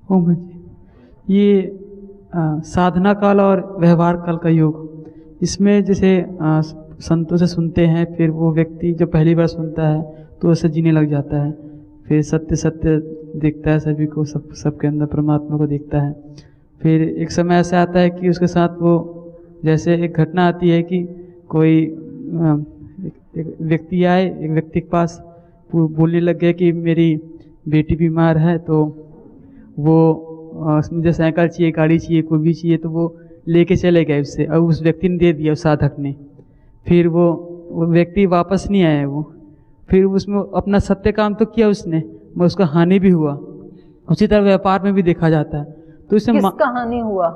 ओम जी, ये साधना काल और व्यवहार काल का योग, इसमें जैसे संतों से सुनते हैं, फिर वो व्यक्ति जब पहली बार सुनता है तो उसे जीने लग जाता है, फिर सत्य सत्य देखता है सभी को, सबके अंदर परमात्मा को देखता है। फिर एक समय ऐसा आता है कि उसके साथ वो, जैसे एक घटना आती है कि कोई एक व्यक्ति आए, एक व्यक्ति के पास बोलने लग गए कि मेरी बेटी बीमार है, तो वो मुझे साइकिल चाहिए, गाड़ी चाहिए, कोई भी चाहिए, तो वो लेके चले गए उससे, और उस व्यक्ति ने दे दिया, उस साधक ने। फिर वो व्यक्ति वापस नहीं आया वो, फिर उसमें अपना सत्य काम तो किया उसने, मगर उसका हानि भी हुआ। उसी तरह व्यापार में भी देखा जाता है। तो इसमें किसका हानि हुआ?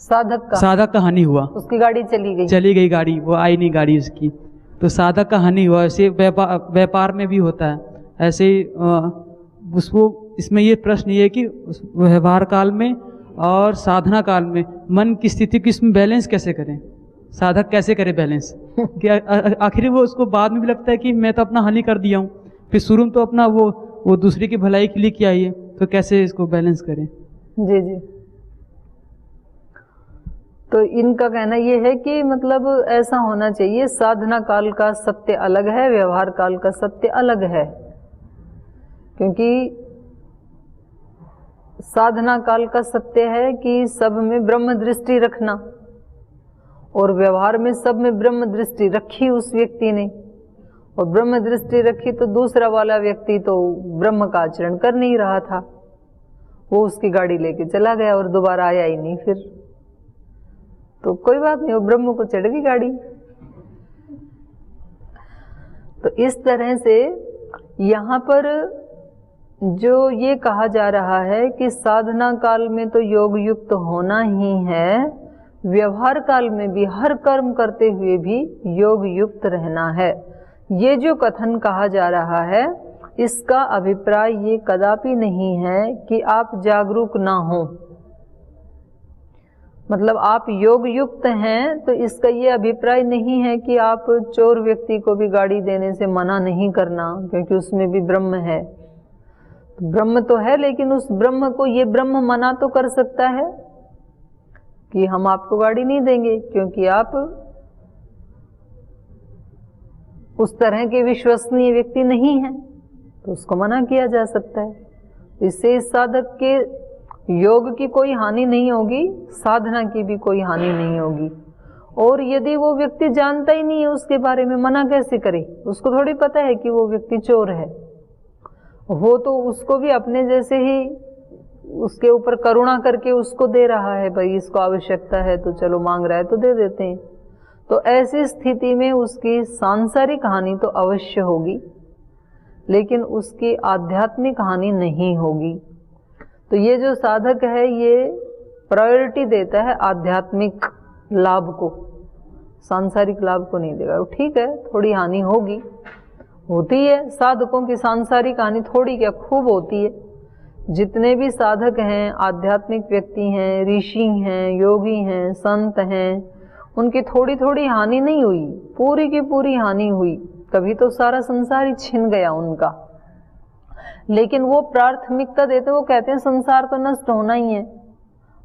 साधक का हानि हुआ। उसकी गाड़ी चली गई गाड़ी, वो आई नहीं गाड़ी उसकी, तो साधक का हानि हुआ। ऐसे व्यापार में भी होता है ऐसे ही। उसको इसमें ये प्रश्न ये कि व्यवहार काल में और साधना काल में मन की स्थिति की इसमें बैलेंस कैसे करें, साधक कैसे करे बैलेंस? कि आखिर वो उसको बाद में भी लगता है कि मैं तो अपना हानि कर दिया हूँ, फिर शुरू में तो अपना वो दूसरे की भलाई के लिए किया ही है, तो कैसे इसको बैलेंस करें? जी जी। तो इनका कहना ये है कि मतलब ऐसा होना चाहिए, साधना काल का सत्य अलग है, व्यवहार काल का सत्य अलग है। क्योंकि साधना काल का सत्य है कि सब में ब्रह्म दृष्टि रखना, और व्यवहार में सब में ब्रह्म दृष्टि रखी उस व्यक्ति ने, और ब्रह्म दृष्टि रखी तो दूसरा वाला व्यक्ति तो ब्रह्म का आचरण कर नहीं रहा था, वो उसकी गाड़ी लेके चला गया और दोबारा आया ही नहीं। फिर तो कोई बात नहीं, वो ब्रह्म को चढ़ गई गाड़ी। तो इस तरह से यहाँ पर जो ये कहा जा रहा है कि साधना काल में तो योग युक्त होना ही है, व्यवहार काल में भी हर कर्म करते हुए भी योग युक्त रहना है, ये जो कथन कहा जा रहा है, इसका अभिप्राय ये कदापि नहीं है कि आप जागरूक ना हो। मतलब आप योग युक्त हैं तो इसका ये अभिप्राय नहीं है कि आप चोर व्यक्ति को भी गाड़ी देने से मना नहीं करना, क्योंकि उसमें भी ब्रह्म है। ब्रह्म तो है, लेकिन उस ब्रह्म को ये ब्रह्म मना तो कर सकता है कि हम आपको गाड़ी नहीं देंगे क्योंकि आप उस तरह के विश्वसनीय व्यक्ति नहीं हैं, तो उसको मना किया जा सकता है। इससे इस साधक के योग की कोई हानि नहीं होगी, साधना की भी कोई हानि नहीं होगी। और यदि वो व्यक्ति जानता ही नहीं है उसके बारे में, मना कैसे करे? उसको थोड़ी पता है कि वो व्यक्ति चोर है, वो तो उसको भी अपने जैसे ही उसके ऊपर करुणा करके उसको दे रहा है, भाई इसको आवश्यकता है तो चलो मांग रहा है तो दे देते हैं। तो ऐसी स्थिति में उसकी सांसारिक हानि तो अवश्य होगी, लेकिन उसकी आध्यात्मिक हानि नहीं होगी। तो ये जो साधक है ये प्रायोरिटी देता है आध्यात्मिक लाभ को, सांसारिक लाभ को नहीं देगा। ठीक है, थोड़ी हानि होगी, होती है, साधकों की सांसारिक हानि थोड़ी क्या खूब होती है। जितने भी साधक हैं, आध्यात्मिक व्यक्ति हैं, ऋषि हैं, योगी हैं, संत हैं, उनकी थोड़ी थोड़ी हानि नहीं हुई, पूरी की पूरी हानि हुई। कभी तो सारा संसार ही छिन गया उनका, लेकिन वो प्राथमिकता देते, वो कहते हैं संसार तो नष्ट होना ही है,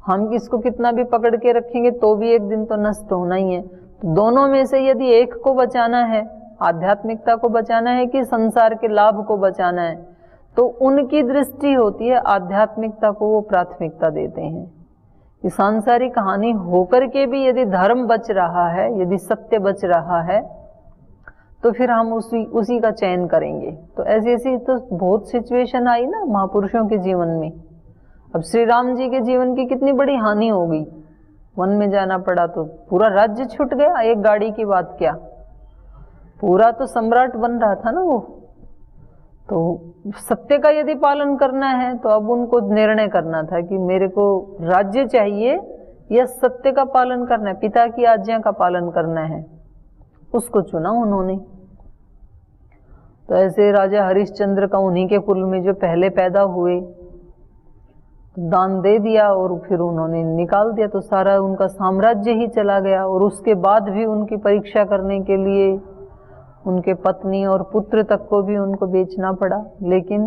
हम इसको कितना भी पकड़ के रखेंगे तो भी एक दिन तो नष्ट होना ही है। तो दोनों में से यदि एक को बचाना है, आध्यात्मिकता को बचाना है कि संसार के लाभ को बचाना है, तो उनकी दृष्टि होती है आध्यात्मिकता को वो प्राथमिकता देते हैं कि सांसारिक हानि होकर के भी यदि धर्म बच रहा है, यदि सत्य बच रहा है, तो फिर हम उसी का चयन करेंगे। तो ऐसी ऐसी तो बहुत सिचुएशन आई ना महापुरुषों के जीवन में। अब श्री राम जी के जीवन की कितनी बड़ी हानि हो गई, वन में जाना पड़ा तो पूरा राज्य छूट गया। एक गाड़ी की बात क्या, पूरा तो सम्राट बन रहा था ना वो। तो सत्य का यदि पालन करना है तो अब उनको निर्णय करना था कि मेरे को राज्य चाहिए या सत्य का पालन करना है, पिता की आज्ञा का पालन करना है, उसको चुना उन्होंने। तो ऐसे राजा हरिश्चंद्र का उन्हीं के कुल में जो पहले पैदा हुए, दान दे दिया और फिर उन्होंने निकाल दिया, तो सारा उनका साम्राज्य ही चला गया। और उसके बाद भी उनकी परीक्षा करने के लिए उनके पत्नी और पुत्र तक को भी उनको बेचना पड़ा, लेकिन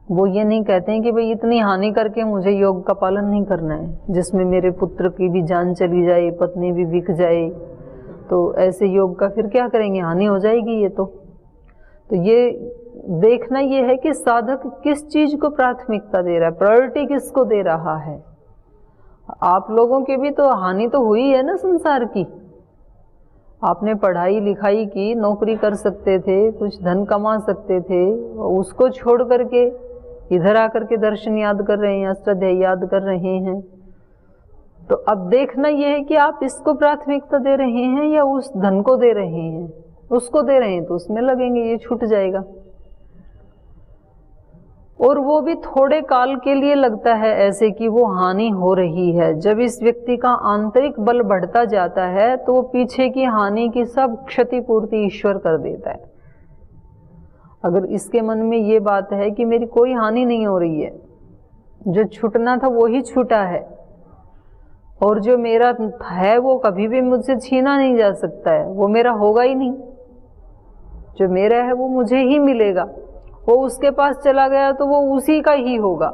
वो ये नहीं कहते हैं कि भाई इतनी हानि करके मुझे योग का पालन नहीं करना है जिसमें मेरे पुत्र की भी जान चली जाए, पत्नी भी बिक जाए, तो ऐसे योग का फिर क्या करेंगे, हानि हो जाएगी ये तो ये देखना ये है कि साधक किस चीज को प्राथमिकता दे रहा है, प्रायोरिटी किसको दे रहा है। आप लोगों की भी तो हानि तो हुई है ना संसार की। आपने पढ़ाई लिखाई की, नौकरी कर सकते थे, कुछ धन कमा सकते थे, उसको छोड़ करके इधर आकर के दर्शन याद कर रहे हैं, अष्टाध्यायी याद कर रहे हैं। तो अब देखना यह है कि आप इसको प्राथमिकता दे रहे हैं या उस धन को दे रहे हैं। उसको दे रहे हैं तो उसमें लगेंगे, ये छूट जाएगा। और वो भी थोड़े काल के लिए लगता है ऐसे कि वो हानि हो रही है। जब इस व्यक्ति का आंतरिक बल बढ़ता जाता है तो वो पीछे की हानि की सब क्षतिपूर्ति ईश्वर कर देता है। अगर इसके मन में ये बात है कि मेरी कोई हानि नहीं हो रही है, जो छूटना था वो ही छूटा है, और जो मेरा है वो कभी भी मुझसे छीना नहीं जा सकता है, वो मेरा होगा ही नहीं, जो मेरा है वो मुझे ही मिलेगा, वो उसके पास चला गया तो वो उसी का ही होगा।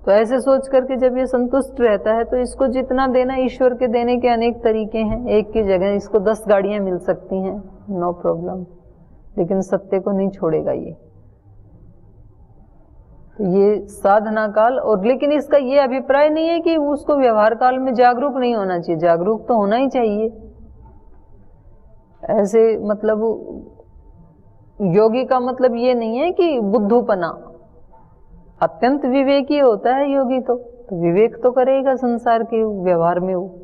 तो ऐसे सोच करके जब ये संतुष्ट रहता है तो इसको जितना देना, ईश्वर के देने के अनेक तरीके हैं। एक की जगह इसको 10 गाड़ियां मिल सकती हैं, नो प्रॉब्लम, लेकिन सत्य को नहीं छोड़ेगा ये। तो ये साधना काल, और लेकिन इसका ये अभिप्राय नहीं है कि उसको व्यवहार काल में जागरूक नहीं होना चाहिए, जागरूक तो होना ही चाहिए। ऐसे मतलब योगी का मतलब ये नहीं है कि बुद्धूपना, अत्यंत विवेकी होता है योगी तो विवेक तो करेगा संसार के व्यवहार में वो।